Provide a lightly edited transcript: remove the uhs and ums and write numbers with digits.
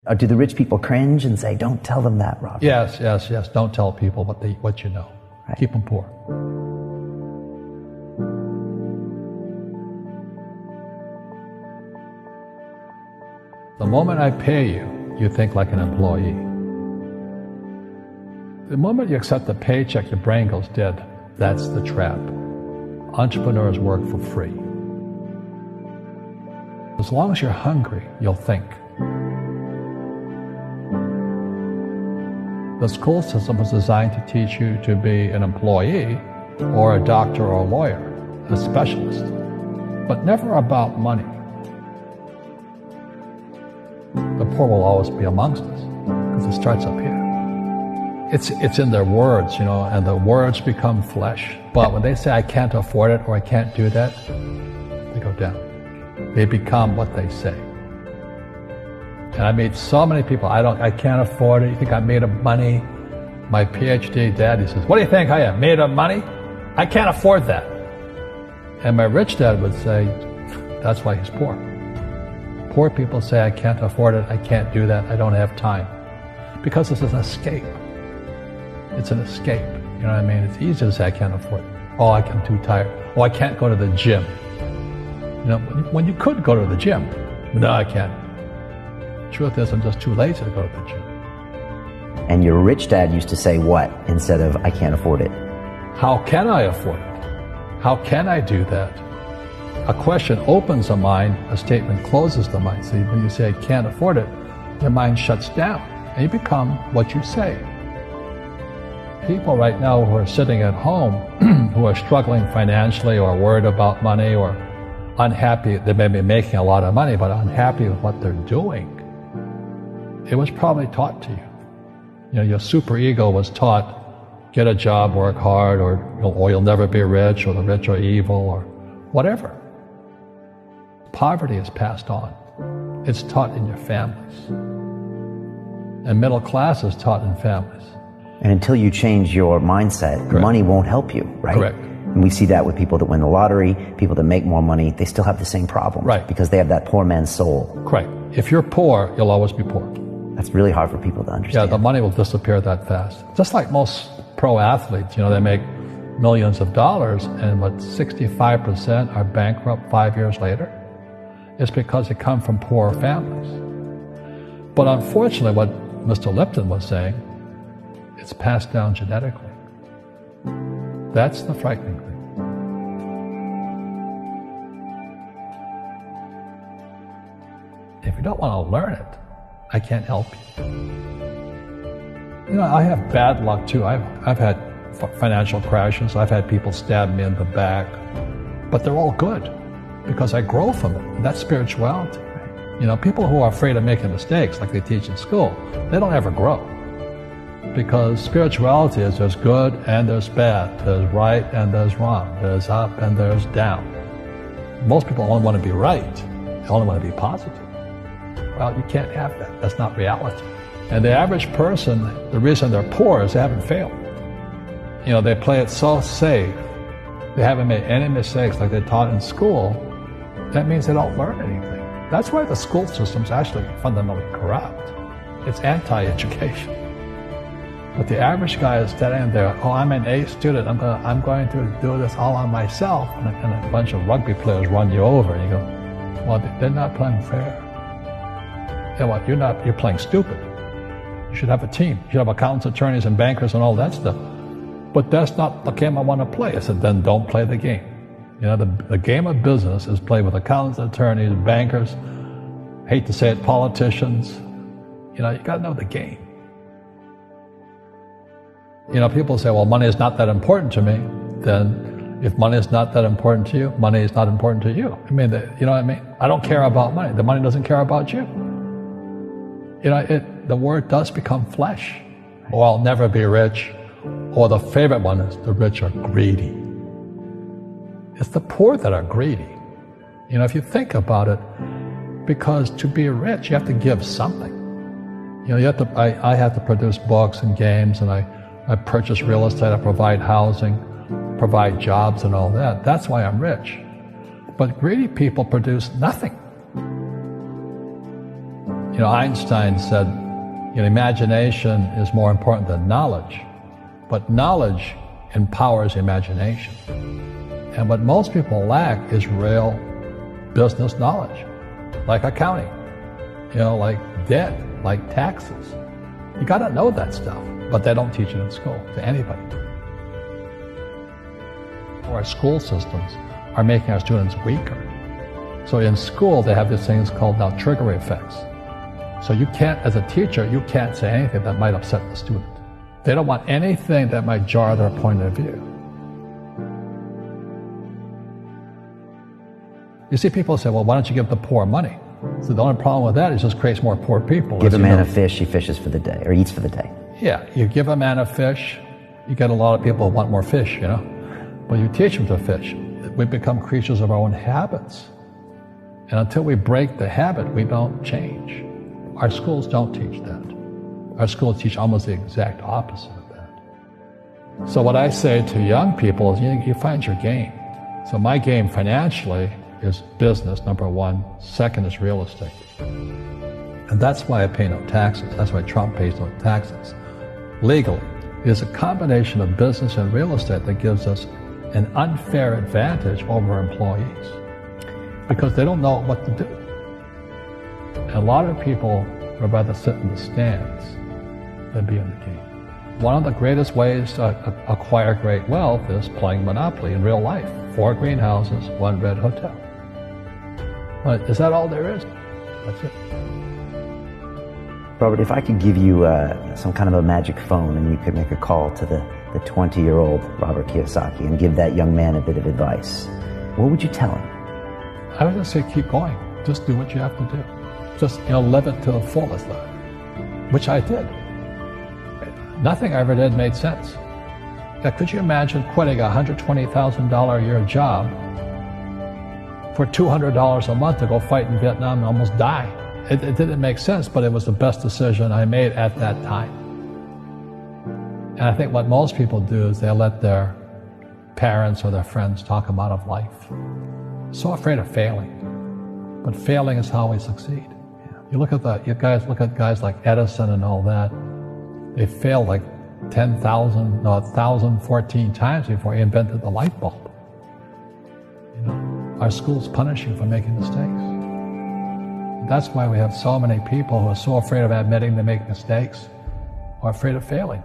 Or do the rich people cringe and say, don't tell them that, Robert? Yes. Don't tell people what you know. Right. Keep them poor. The moment I pay you, you think like an employee. The moment you accept the paycheck, your brain goes dead. That's the trap. Entrepreneurs work for free. As long as you're hungry, you'll think. The school system was designed to teach you to be an employee or a doctor or a lawyer, a specialist, but never about money. The poor will always be amongst us because it starts up here. It's in their words, and the words become flesh. But when they say, I can't afford it or I can't do that, they go down. They become what they say. And I meet so many people, I can't afford it. You think I'm made of money? My PhD daddy says, what do you think I am, made of money? I can't afford that. And my rich dad would say, that's why he's poor. Poor people say, I can't afford it, I can't do that, I don't have time. Because it's an escape. It's an escape. You know what I mean? It's easy to say, I can't afford it. Oh, I'm too tired. Oh, I can't go to the gym. When you could go to the gym. No, I can't. Truth is, I'm just too lazy to go to the gym. And your rich dad used to say what instead of, I can't afford it? How can I afford it? How can I do that? A question opens the mind, a statement closes the mind. See, when you say, I can't afford it, your mind shuts down, and you become what you say. People right now who are sitting at home, who are struggling financially or worried about money or unhappy, they may be making a lot of money, but unhappy with what they're doing. It was probably taught to you. Your superego was taught, get a job, work hard, or you'll never be rich, or the rich are evil, or whatever. Poverty is passed on. It's taught in your families. And middle class is taught in families. And until you change your mindset, Correct. Money won't help you, right? Correct. And we see that with people that win the lottery, people that make more money, they still have the same problem. Right. Because they have that poor man's soul. Correct. If you're poor, you'll always be poor. That's really hard for people to understand. Yeah, the money will disappear that fast. Just like most pro athletes, they make millions of dollars, and 65% are bankrupt 5 years later. It's because they come from poor families. But unfortunately, what Mr. Lipton was saying, it's passed down genetically. That's the frightening thing. If you don't want to learn it, I can't help you. I have bad luck too. I've had financial crashes. I've had people stab me in the back. But they're all good because I grow from it. And that's spirituality. People who are afraid of making mistakes, like they teach in school, they don't ever grow. Because spirituality is there's good and there's bad. There's right and there's wrong. There's up and there's down. Most people only want to be right. They only want to be positive. Well, you can't have that. That's not reality. And the average person, the reason they're poor is they haven't failed. They play it so safe. They haven't made any mistakes like they're taught in school. That means they don't learn anything. That's why the school system's actually fundamentally corrupt. It's anti-education. But the average guy is standing there, I'm an A student, I'm going to do this all on myself. And a bunch of rugby players run you over, and you go, well, they're not playing fair. You're playing stupid. You should have a team. You should have accountants, attorneys, and bankers and all that stuff. But that's not the game I want to play. I said, then don't play the game. The game of business is played with accountants, attorneys, bankers, hate to say it, politicians. You got to know the game. People say, well, money is not that important to me. Then if money is not that important to you, money is not important to you. You know what I mean? I don't care about money. The money doesn't care about you. The word does become flesh. Or I'll never be rich. Or the favorite one is the rich are greedy. It's the poor that are greedy. If you think about it, because to be rich, you have to give something. I have to produce books and games, and I purchase real estate, I provide housing, provide jobs and all that. That's why I'm rich. But greedy people produce nothing. Einstein said, imagination is more important than knowledge, but knowledge empowers imagination. And what most people lack is real business knowledge, like accounting, like debt, like taxes. You got to know that stuff, but they don't teach it in school to anybody. Our school systems are making our students weaker. So in school, they have these things called now trigger effects. So you can't, as a teacher, you can't say anything that might upset the student. They don't want anything that might jar their point of view. You see people say, well, why don't you give the poor money? So the only problem with that is it just creates more poor people. Give a man a fish, he fishes for the day, or eats for the day. Yeah, you give a man a fish, you get a lot of people who want more fish, But you teach them to fish. We become creatures of our own habits. And until we break the habit, we don't change. Our schools don't teach that. Our schools teach almost the exact opposite of that. So what I say to young people is, you find your game. So my game financially is business, number one. Second is real estate. And that's why I pay no taxes. That's why Trump pays no taxes. Legally, it is a combination of business and real estate that gives us an unfair advantage over employees because they don't know what to do. And a lot of people would rather sit in the stands than be in the game. One of the greatest ways to acquire great wealth is playing Monopoly in real life. 4 greenhouses, 1 red hotel. But is that all there is? That's it. Robert, if I could give you some kind of a magic phone and you could make a call to the 20-year-old Robert Kiyosaki and give that young man a bit of advice, what would you tell him? I would just say keep going. Just do what you have to do. Just live it to the fullest, which I did. Nothing I ever did made sense. Now, could you imagine quitting a $120,000 a year job for $200 a month to go fight in Vietnam and almost die? It didn't make sense, but it was the best decision I made at that time. And I think what most people do is they let their parents or their friends talk them out of life. So afraid of failing. But failing is how we succeed. You look at guys like Edison and all that. They failed like 1,014 times before he invented the light bulb. Our schools punish you for making mistakes. That's why we have so many people who are so afraid of admitting they make mistakes or afraid of failing.